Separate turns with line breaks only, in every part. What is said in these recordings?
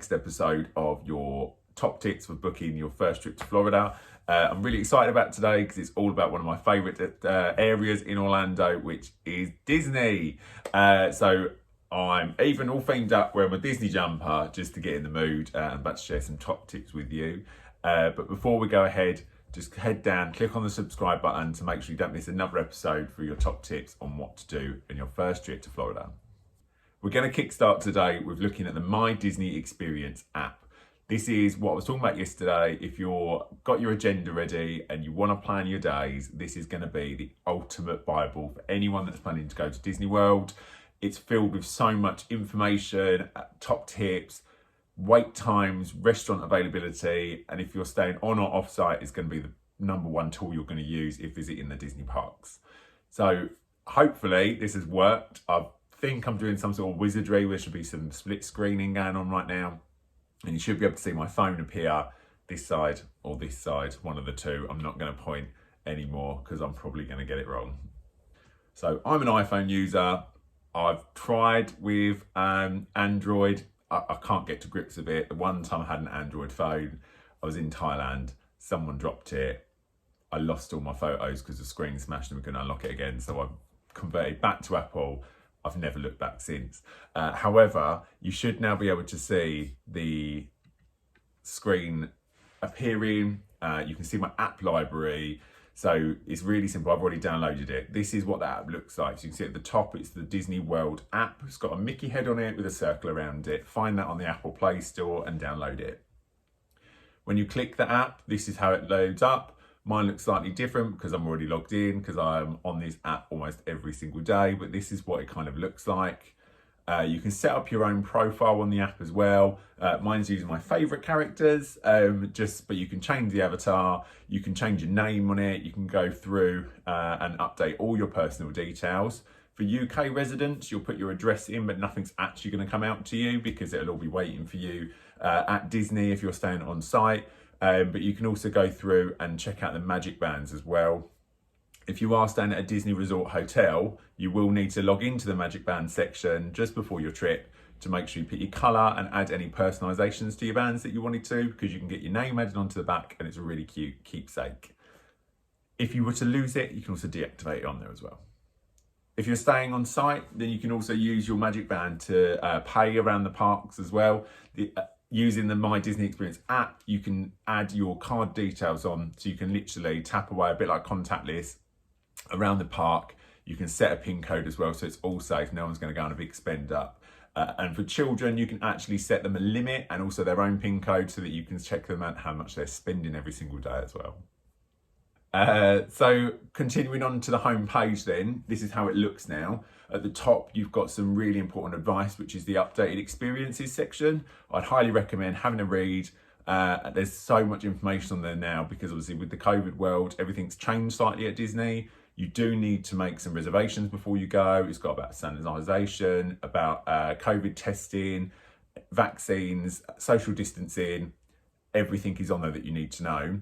next episode of your top tips for booking your first trip to Florida. I'm really excited about today because it's all about one of my favourite areas in Orlando, which is Disney. So I'm even all themed up wearing my Disney jumper just to get in the mood. I'm about to share some top tips with you. But before we go ahead, just head down, click on the subscribe button to make sure you don't miss another episode for your top tips on what to do in your first trip to Florida. We're going to kickstart today with looking at the My Disney Experience app. This is what I was talking about yesterday. If you've got your agenda ready and you want to plan your days, this is going to be the ultimate Bible for anyone that's planning to go to Disney World. It's filled with so much information, top tips, wait times, restaurant availability, and if you're staying on or off site, it's going to be the number one tool you're going to use if visiting the Disney parks. So hopefully this has worked. I think I'm doing some sort of wizardry. There should be some split screening going on right now. And you should be able to see my phone appear this side or this side, one of the two. I'm not going to point anymore because I'm probably going to get it wrong. So I'm an iPhone user. I've tried with Android. I can't get to grips with it. The one time I had an Android phone, I was in Thailand. Someone dropped it. I lost all my photos because the screen smashed and we couldn't unlock it again. So I converted back to Apple. I've never looked back since. However, you should now be able to see the screen appearing. You can see my app library. So it's really simple. I've already downloaded it. This is what the app looks like. So you can see at the top, it's the Disney World app. It's got a Mickey head on it with a circle around it. Find that on the Apple Play Store and download it. When you click the app, this is how it loads up. Mine looks slightly different because I'm already logged in because I'm on this app almost every single day, but this is what it kind of looks like. You can set up your own profile on the app as well. Mine's using my favourite characters, but you can change the avatar, you can change your name on it, you can go through and update all your personal details. For UK residents, you'll put your address in, but nothing's actually going to come out to you because it'll all be waiting for you at Disney if you're staying on site. But you can also go through and check out the magic bands as well. If you are staying at a Disney Resort hotel, you will need to log into the magic band section just before your trip to make sure you put your colour and add any personalisations to your bands that you wanted to, because you can get your name added onto the back and it's a really cute keepsake. If you were to lose it, you can also deactivate it on there as well. If you're staying on site, then you can also use your magic band to pay around the parks as well. Using the My Disney Experience app, you can add your card details on, so you can literally tap away a bit like contactless around the park. You can set a PIN code as well, so it's all safe. No one's going to go on a big spend up. And for children, you can actually set them a limit and also their own PIN code so that you can check them out how much they're spending every single day as well. So continuing on to the home page then, this is how it looks now. At the top, you've got some really important advice, which is the updated experiences section. I'd highly recommend having a read. There's so much information on there now because obviously with the COVID world, everything's changed slightly at Disney. You do need to make some reservations before you go. It's got about sanitisation, about COVID testing, vaccines, social distancing. Everything is on there that you need to know.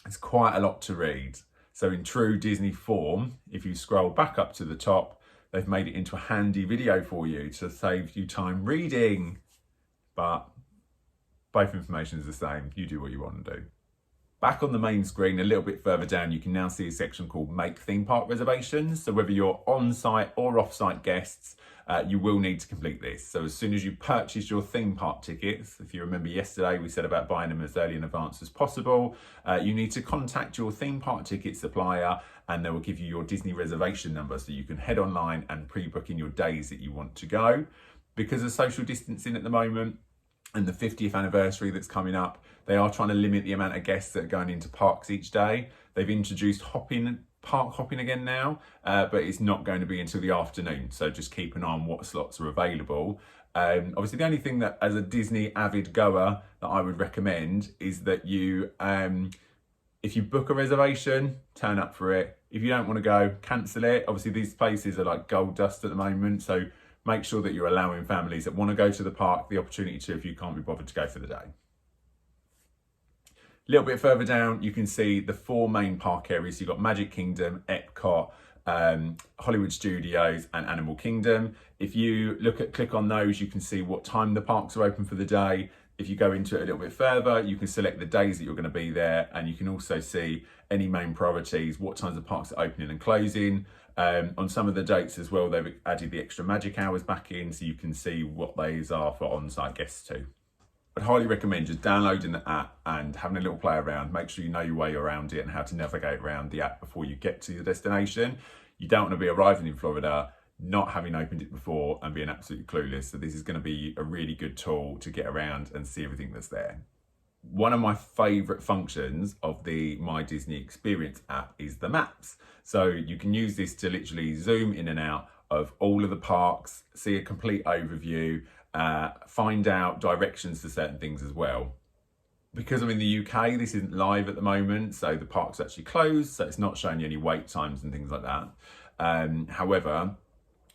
It's quite a lot to read. So in true Disney form, if you scroll back up to the top, they've made it into a handy video for you to save you time reading. But both information is the same. You do what you want to do. Back on the main screen, a little bit further down, you can now see a section called Make Theme Park Reservations. So whether you're on-site or off-site guests, you will need to complete this. So as soon as you purchase your theme park tickets, if you remember yesterday, we said about buying them as early in advance as possible, you need to contact your theme park ticket supplier and they will give you your Disney reservation number so you can head online and pre-book in your days that you want to go. Because of social distancing at the moment, and the 50th anniversary that's coming up, they are trying to limit the amount of guests that are going into parks each day. They've introduced park hopping again now, but it's not going to be until the afternoon. So just keep an eye on what slots are available. Obviously, the only thing that as a Disney avid goer that I would recommend is that you, if you book a reservation, turn up for it. If you don't want to go, cancel it. Obviously, these places are like gold dust at the moment. So make sure that you're allowing families that want to go to the park the opportunity to if you can't be bothered to go for the day. A little bit further down, you can see the 4 main park areas. You've got Magic Kingdom, Epcot, Hollywood Studios and Animal Kingdom. If you click on those, you can see what time the parks are open for the day. If you go into it a little bit further, you can select the days that you're going to be there, and you can also see any main priorities, what times the parks are opening and closing. On some of the dates as well, they've added the extra magic hours back in, so you can see what those are for on-site guests too. I'd highly recommend just downloading the app and having a little play around. Make sure you know your way around it and how to navigate around the app before you get to your destination. You don't want to be arriving in Florida, not having opened it before and being absolutely clueless. So this is going to be a really good tool to get around and see everything that's there. One of my favourite functions of the My Disney Experience app is the maps. So you can use this to literally zoom in and out of all of the parks, see a complete overview, find out directions to certain things as well. Because I'm in the UK, this isn't live at the moment, so the park's actually closed, so it's not showing you any wait times and things like that. However,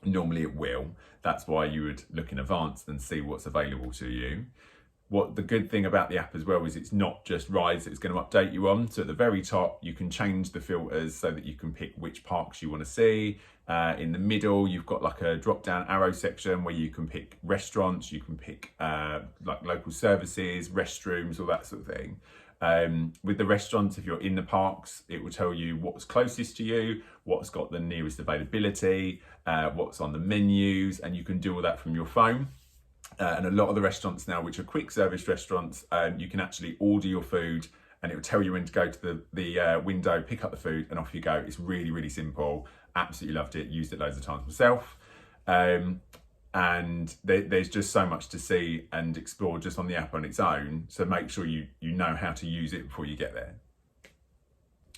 normally it will. That's why you would look in advance and see what's available to you. What the good thing about the app as well is it's not just rides that it's going to update you on. So at the very top, you can change the filters so that you can pick which parks you want to see. In the middle, you've got like a drop down arrow section where you can pick restaurants, you can pick like local services, restrooms, all that sort of thing. With the restaurants, if you're in the parks, it will tell you what's closest to you, what's got the nearest availability, what's on the menus, and you can do all that from your phone. And a lot of the restaurants now, which are quick service restaurants, you can actually order your food and it will tell you when to go to the window, pick up the food and off you go. It's really, really simple. Absolutely loved it. Used it loads of times myself. And there's just so much to see and explore just on the app on its own. So make sure you know how to use it before you get there.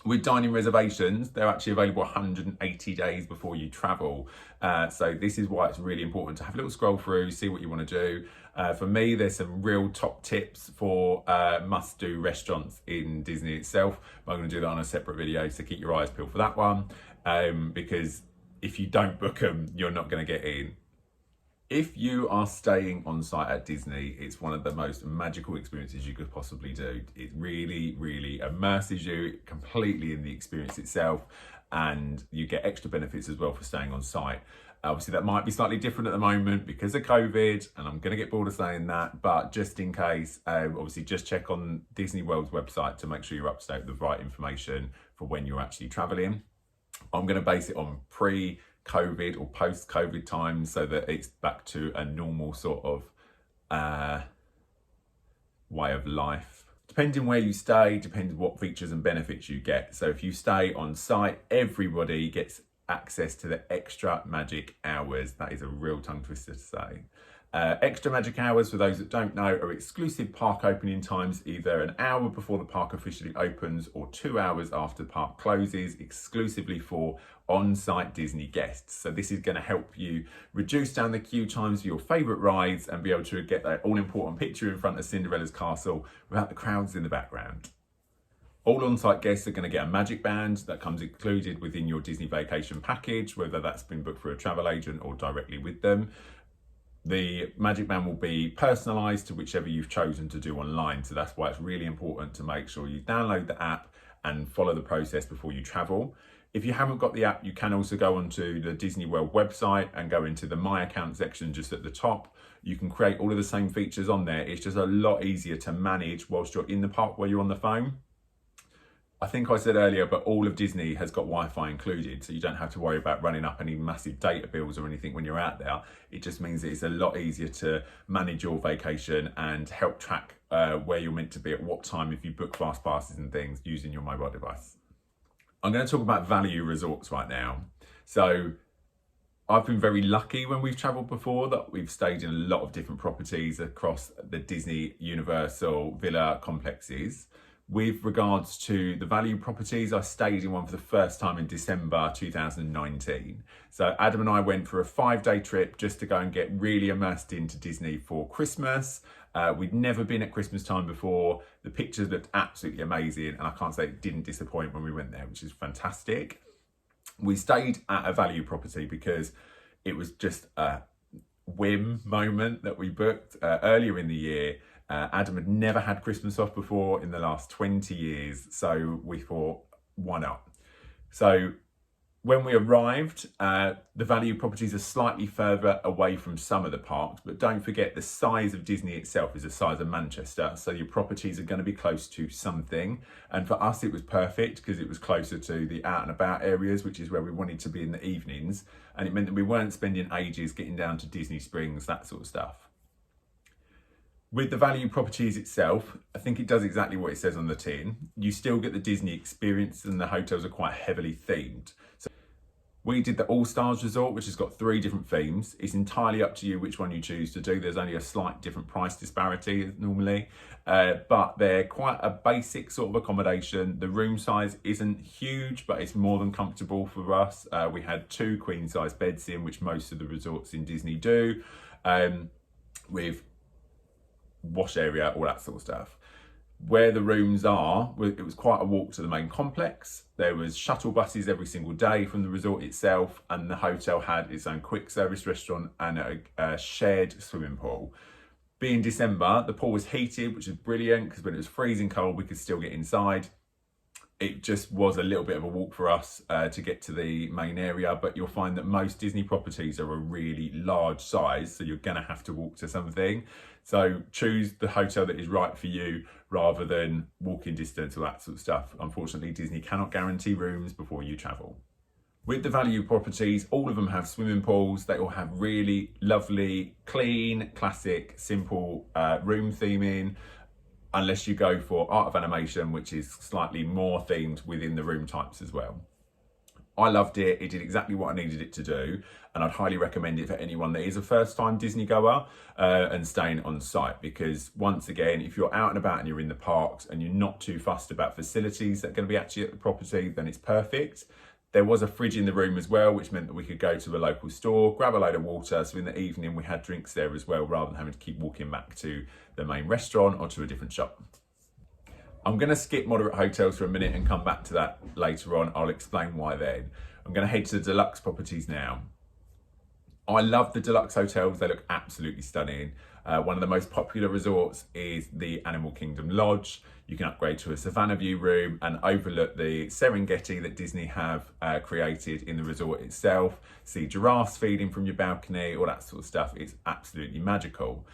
With dining reservations, they're actually available 180 days before you travel. So this is why it's really important to have a little scroll through, see what you want to do. For me, there's some real top tips for must-do restaurants in Disney itself. I'm going to do that on a separate video, so keep your eyes peeled for that one. Because if you don't book them, you're not going to get in. If you are staying on site at Disney, it's one of the most magical experiences you could possibly do. It really, really immerses you completely in the experience itself, and you get extra benefits as well for staying on site. Obviously, that might be slightly different at the moment because of COVID, and I'm going to get bored of saying that, but just in case, obviously just check on Disney World's website to make sure you're up to date with the right information for when you're actually traveling. I'm going to base it on pre-COVID or post-COVID times so that it's back to a normal sort of way of life. Depending where you stay, depends what features and benefits you get. So if you stay on site, everybody gets access to the extra magic hours. That is a real tongue twister to say. Extra magic hours, for those that don't know, are exclusive park opening times, either an hour before the park officially opens or 2 hours after the park closes, exclusively for on-site Disney guests. So this is going to help you reduce down the queue times for your favourite rides and be able to get that all-important picture in front of Cinderella's castle without the crowds in the background. All on-site guests are going to get a magic band that comes included within your Disney vacation package, whether that's been booked through a travel agent or directly with them. The magic band will be personalised to whichever you've chosen to do online. So that's why it's really important to make sure you download the app and follow the process before you travel. If you haven't got the app, you can also go onto the Disney World website and go into the My Account section just at the top. You can create all of the same features on there. It's just a lot easier to manage whilst you're in the park while you're on the phone. I think I said earlier, but all of Disney has got Wi-Fi included, so you don't have to worry about running up any massive data bills or anything when you're out there. It just means that it's a lot easier to manage your vacation and help track where you're meant to be at what time if you book fast passes and things using your mobile device. I'm going to talk about value resorts right now. So I've been very lucky when we've travelled before that we've stayed in a lot of different properties across the Disney Universal Villa complexes. With regards to the value properties, I stayed in one for the first time in December 2019. So Adam and I went for a 5-day trip just to go and get really immersed into Disney for Christmas. We'd never been at Christmas time before. The pictures looked absolutely amazing, and I can't say it didn't disappoint when we went there, which is fantastic. We stayed at a value property because it was just a whim moment that we booked earlier in the year. Adam had never had Christmas off before in the last 20 years, so we thought, why not? So When we arrived, the value properties are slightly further away from some of the parks, but don't forget the size of Disney itself is the size of Manchester, so your properties are going to be close to something. And for us, it was perfect because it was closer to the out and about areas, which is where we wanted to be in the evenings. And it meant that we weren't spending ages getting down to Disney Springs, that sort of stuff. With the value properties itself, I think it does exactly what it says on the tin. You still get the Disney experience and the hotels are quite heavily themed. So we did the All Stars Resort, which has got 3 different themes. It's entirely up to you which one you choose to do. There's only a slight different price disparity normally, but they're quite a basic sort of accommodation. The room size isn't huge, but it's more than comfortable for us. We had 2 queen size beds in, which most of the resorts in Disney do, with wash area, all that sort of stuff. Where the rooms are, it was quite a walk to the main complex. There was shuttle buses every single day from the resort itself, and the hotel had its own quick service restaurant and a shared swimming pool. Being December, the pool was heated, which is brilliant because when it was freezing cold, we could still get inside. It just was a little bit of a walk for us to get to the main area, but you'll find that most Disney properties are a really large size, so you're going to have to walk to something. So choose the hotel that is right for you rather than walking distance or that sort of stuff. Unfortunately, Disney cannot guarantee rooms before you travel. With the value properties, all of them have swimming pools. They all have really lovely, clean, classic, simple room theming, unless you go for Art of Animation, which is slightly more themed within the room types as well. I loved it. It did exactly what I needed it to do, and I'd highly recommend it for anyone that is a first-time Disney goer and staying on site, because once again, if you're out and about and you're in the parks and you're not too fussed about facilities that are going to be actually at the property, then it's perfect. There was a fridge in the room as well, which meant that we could go to a local store, grab a load of water. So in the evening, we had drinks there as well, rather than having to keep walking back to the main restaurant or to a different shop. I'm going to skip moderate hotels for a minute and come back to that later on. I'll explain why then. I'm going to head to the deluxe properties now. I love the deluxe hotels. They look absolutely stunning. One of the most popular resorts is the Animal Kingdom Lodge. You can upgrade to a Savannah View room and overlook the Serengeti that Disney have created in the resort itself. See giraffes feeding from your balcony, all that sort of stuff. It's absolutely magical.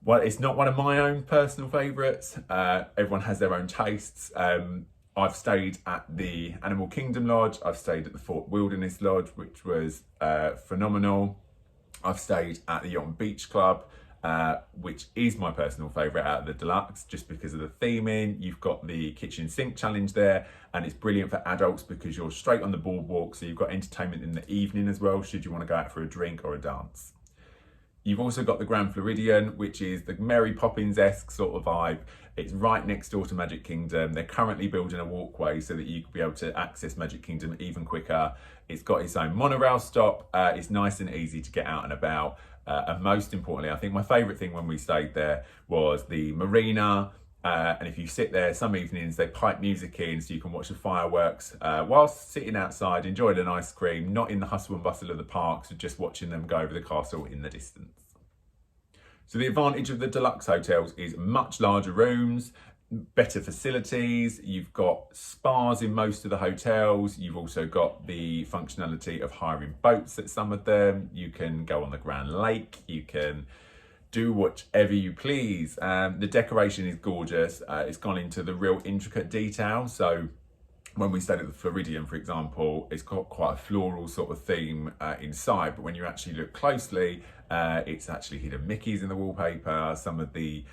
Well, it's not one of my own personal favourites. Everyone has their own tastes. I've stayed at the Animal Kingdom Lodge. I've stayed at the Fort Wilderness Lodge, which was phenomenal. I've stayed at the Yacht and Beach Club, which is my personal favourite out of the deluxe, just because of the theming. You've got the kitchen sink challenge there, and it's brilliant for adults because you're straight on the boardwalk, so you've got entertainment in the evening as well, should you want to go out for a drink or a dance. You've also got the Grand Floridian, which is the Mary Poppins-esque sort of vibe. It's right next door to Magic Kingdom. They're currently building a walkway so that you can be able to access Magic Kingdom even quicker. It's got its own monorail stop. It's nice and easy to get out and about. And most importantly, I think my favourite thing when we stayed there was the marina. And if you sit there, some evenings they pipe music in so you can watch the fireworks whilst sitting outside, enjoying an ice cream, not in the hustle and bustle of the parks, just watching them go over the castle in the distance. So the advantage of the deluxe hotels is much larger rooms, better facilities. You've got spas in most of the hotels. You've also got the functionality of hiring boats at some of them. You can go on the Grand Lake. You can do whatever you please. The decoration is gorgeous. It's gone into the real intricate detail. So when we stayed at the Floridian, for example, it's got quite a floral sort of theme inside, but when you actually look closely, it's actually hidden Mickeys in the wallpaper. Some of the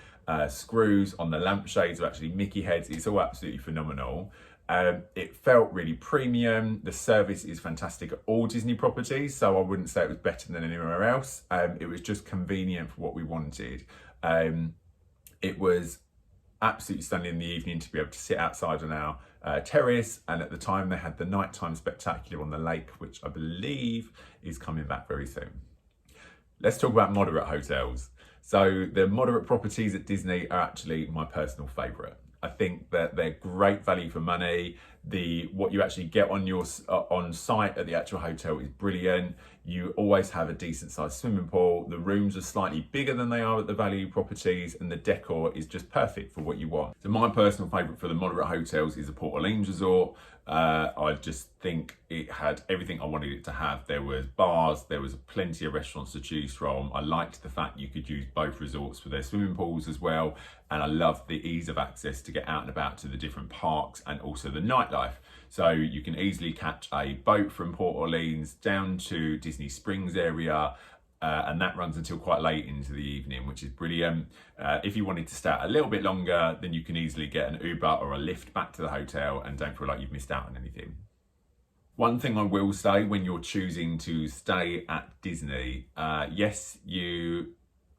screws on the lampshades are actually Mickey heads. It's all absolutely phenomenal. It felt really premium. The service is fantastic at all Disney properties, so I wouldn't say it was better than anywhere else. It was just convenient for what we wanted. It was absolutely stunning in the evening to be able to sit outside on our terrace, and at the time they had the nighttime spectacular on the lake, which I believe is coming back very soon. Let's talk about moderate hotels. So the moderate properties at Disney are actually my personal favourite. I think that they're great value for money. What you actually get on site at the actual hotel is brilliant. You always have a decent sized swimming pool. The rooms are slightly bigger than they are at the value properties, and the decor is just perfect for what you want. So my personal favourite for the moderate hotels is the Port Orleans Resort. I just think it had everything I wanted it to have. There was bars, there was plenty of restaurants to choose from. I liked the fact you could use both resorts for their swimming pools as well. And I loved the ease of access to get out and about to the different parks and also the nightlife. So you can easily catch a boat from Port Orleans down to Disney Springs area, and that runs until quite late into the evening, which is brilliant. If you wanted to stay out a little bit longer, then you can easily get an Uber or a Lyft back to the hotel and don't feel like you've missed out on anything. One thing I will say when you're choosing to stay at Disney, yes, you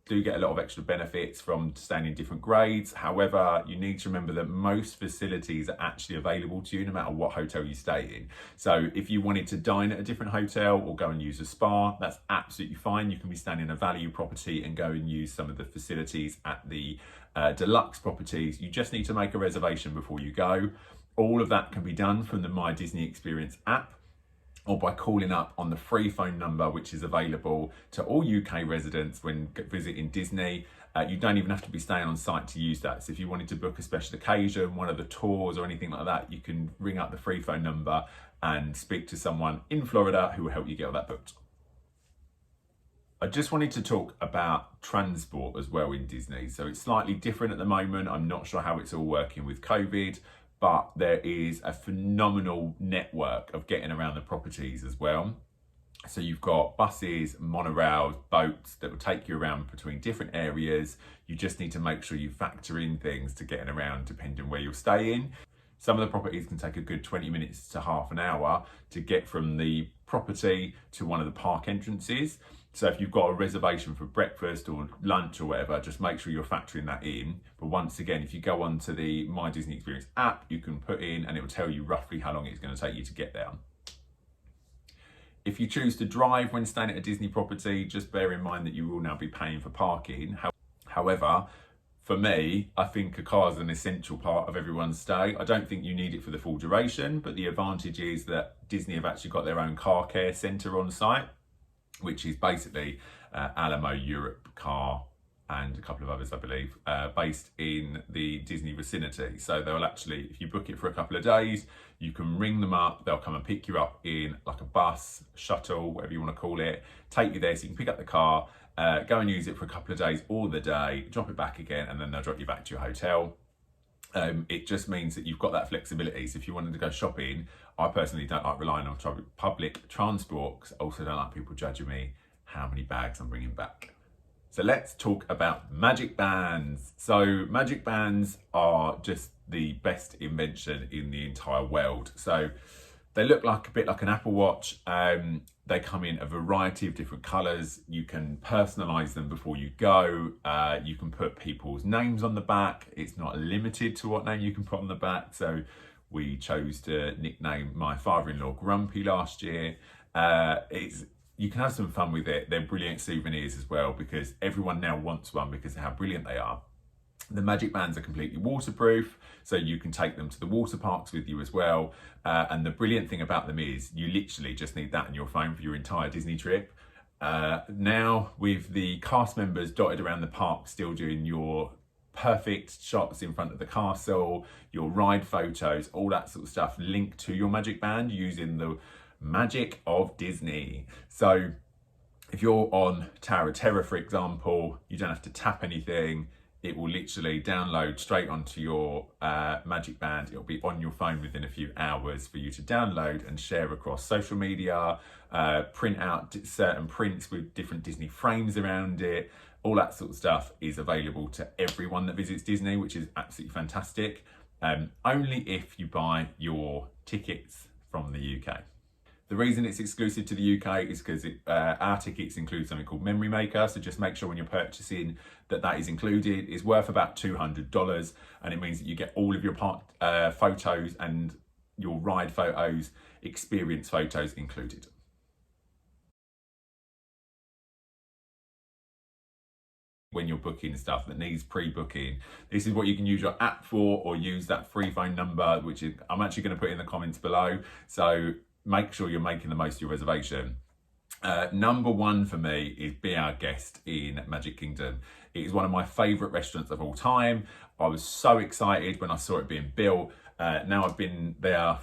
do get a lot of extra benefits from staying in different grades. However, you need to remember that most facilities are actually available to you no matter what hotel you stay in. So if you wanted to dine at a different hotel or go and use a spa, that's absolutely fine. You can be staying in a value property and go and use some of the facilities at the deluxe properties. You just need to make a reservation before you go. All of that can be done from the My Disney Experience app, or by calling up on the free phone number, which is available to all UK residents when visiting Disney. You don't even have to be staying on site to use that. So if you wanted to book a special occasion, one of the tours or anything like that, you can ring up the free phone number and speak to someone in Florida who will help you get all that booked. I just wanted to talk about transport as well in Disney. So it's slightly different at the moment. I'm not sure how it's all working with COVID, but there is a phenomenal network of getting around the properties as well. So you've got buses, monorails, boats that will take you around between different areas. You just need to make sure you factor in things to getting around depending where you're staying. Some of the properties can take a good 20 minutes to half an hour to get from the property to one of the park entrances. So if you've got a reservation for breakfast or lunch or whatever, just make sure you're factoring that in. But once again, if you go onto the My Disney Experience app, you can put in and it will tell you roughly how long it's going to take you to get there. If you choose to drive when staying at a Disney property, just bear in mind that you will now be paying for parking. However, for me, I think a car is an essential part of everyone's stay. I don't think you need it for the full duration, but the advantage is that Disney have actually got their own car care centre on site, which is basically Alamo, Europe, Car, and a couple of others, I believe, based in the Disney vicinity. So they'll actually, if you book it for a couple of days, you can ring them up, they'll come and pick you up in like a bus, shuttle, whatever you want to call it, take you there so you can pick up the car, go and use it for a couple of days or the day, drop it back again, and then they'll drop you back to your hotel. It just means that you've got that flexibility. So if you wanted to go shopping, I personally don't like relying on public transport, because I also don't like people judging me how many bags I'm bringing back. So let's talk about magic bands. So magic bands are just the best invention in the entire world. So they look like a bit like an Apple Watch. They come in a variety of different colours. You can personalise them before you go. You can put people's names on the back. It's not limited to what name you can put on the back. So we chose to nickname my father-in-law Grumpy last year. You can have some fun with it. They're brilliant souvenirs as well, because everyone now wants one because of how brilliant they are. The magic bands are completely waterproof, so you can take them to the water parks with you as well. And the brilliant thing about them is you literally just need that on your phone for your entire Disney trip. Now, with the cast members dotted around the park still doing your perfect shots in front of the castle, your ride photos, all that sort of stuff linked to your magic band using the magic of Disney. So if you're on Tower of Terror, for example, you don't have to tap anything. It will literally download straight onto your magic band. It'll be on your phone within a few hours for you to download and share across social media, print out certain prints with different Disney frames around it. All that sort of stuff is available to everyone that visits Disney, which is absolutely fantastic. Only if you buy your tickets from the UK. The reason it's exclusive to the UK is because our tickets include something called Memory Maker. So just make sure when you're purchasing that is included. It's worth about $200, and it means that you get all of your park photos and your ride photos, experience photos included. When you're booking stuff that needs pre-booking, this is what you can use your app for, or use that free phone number, which is I'm actually going to put in the comments below. So make sure you're making the most of your reservation. Number one for me is Be Our Guest in Magic Kingdom. It is one of my favourite restaurants of all time. I was so excited when I saw it being built. Now I've been there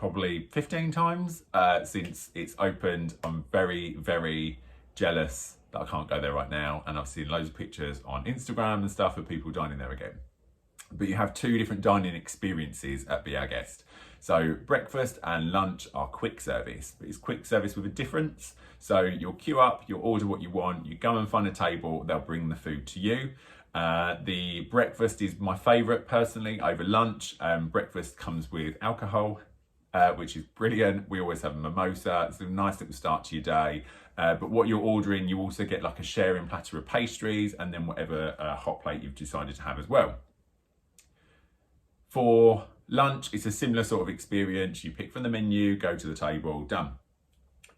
probably 15 times since it's opened. I'm very, very jealous that I can't go there right now, and I've seen loads of pictures on Instagram and stuff of people dining there again. But you have two different dining experiences at Be Our Guest. So breakfast and lunch are quick service, but it's quick service with a difference. So you'll queue up, you'll order what you want, you go and find a table, they'll bring the food to you. The breakfast is my favourite personally over lunch. Breakfast comes with alcohol, which is brilliant. We always have a mimosa. It's a nice little start to your day. But what you're ordering, you also get like a sharing platter of pastries and then whatever hot plate you've decided to have as well. For lunch, it's a similar sort of experience. You pick from the menu, go to the table, done.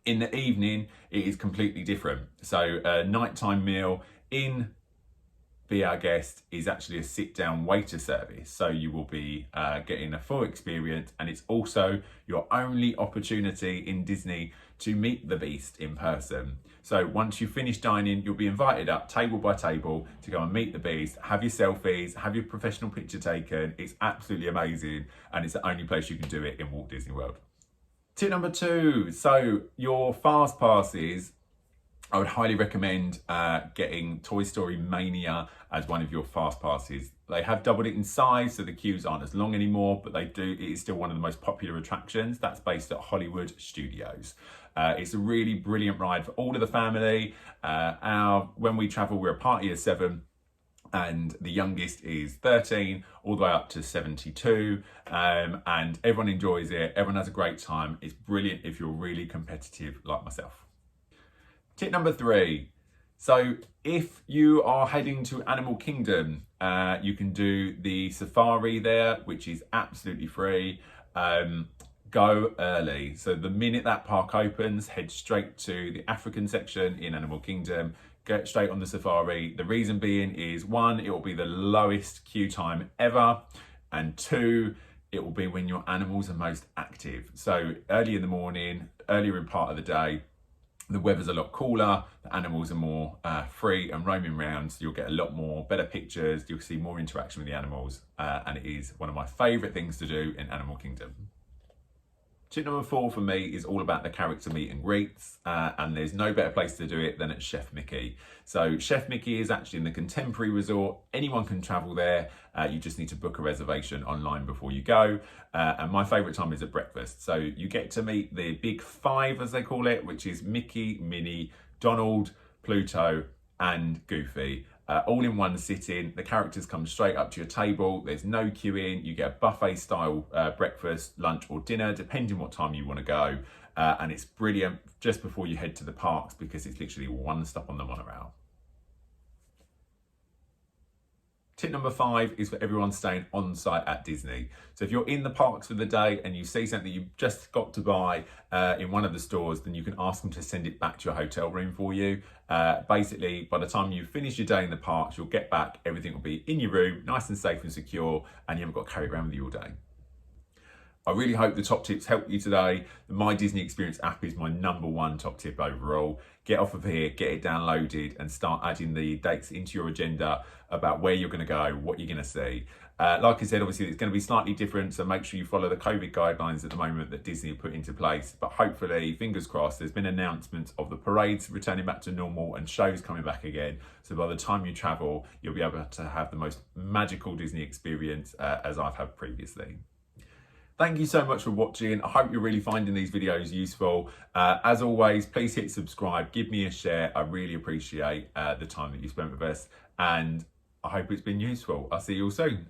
In the evening, it is completely different. So a nighttime meal in Be Our Guest is actually a sit-down waiter service. So you will be getting a full experience, and it's also your only opportunity in Disney to meet the Beast in person. So once you finish dining, you'll be invited up table by table to go and meet the Beast, have your selfies, have your professional picture taken. It's absolutely amazing, and it's the only place you can do it in Walt Disney World. Tip number 2, so your fast passes, I would highly recommend getting Toy Story Mania as one of your fast passes. They have doubled it in size, so the queues aren't as long anymore, but it is still one of the most popular attractions. That's based at Hollywood Studios. It's a really brilliant ride for all of the family. When we travel, we're a party of 7. And the youngest is 13 all the way up to 72, and everyone enjoys it. Everyone has a great time. It's brilliant if you're really competitive like myself. Tip number 3. So if you are heading to Animal Kingdom, you can do the safari there, which is absolutely free. Go early. So the minute that park opens, head straight to the African section in Animal Kingdom. Get straight on the safari. The reason being is 1, it will be the lowest queue time ever, and 2, it will be when your animals are most active. So early in the morning, earlier in part of the day, the weather's a lot cooler, the animals are more free and roaming around, so you'll get a lot more better pictures, you'll see more interaction with the animals, and it is one of my favourite things to do in Animal Kingdom. Tip number 4 for me is all about the character meet and greets, and there's no better place to do it than at Chef Mickey. So Chef Mickey is actually in the Contemporary Resort. Anyone can travel there. You just need to book a reservation online before you go. And my favourite time is at breakfast. So you get to meet the big 5, as they call it, which is Mickey, Minnie, Donald, Pluto, and Goofy. All in one sitting. The characters come straight up to your table. There's no queuing. You get a buffet style breakfast, lunch or dinner, depending what time you want to go. And it's brilliant just before you head to the parks because it's literally one stop on the monorail. Tip number 5 is for everyone staying on site at Disney. So if you're in the parks for the day and you see something you've just got to buy in one of the stores, then you can ask them to send it back to your hotel room for you. Basically, by the time you finish your day in the parks, you'll get back, everything will be in your room, nice and safe and secure, and you haven't got to carry it around with you all day. I really hope the top tips helped you today. The My Disney Experience app is my #1 top tip overall. Get off of here, get it downloaded, and start adding the dates into your agenda about where you're going to go, what you're going to see. Like I said, obviously it's going to be slightly different, so make sure you follow the COVID guidelines at the moment that Disney have put into place. But hopefully, fingers crossed, there's been announcements of the parades returning back to normal and shows coming back again. So by the time you travel, you'll be able to have the most magical Disney experience as I've had previously. Thank you so much for watching. I hope you're really finding these videos useful. As always, please hit subscribe, give me a share. I really appreciate the time that you spent with us, and I hope it's been useful. I'll see you all soon.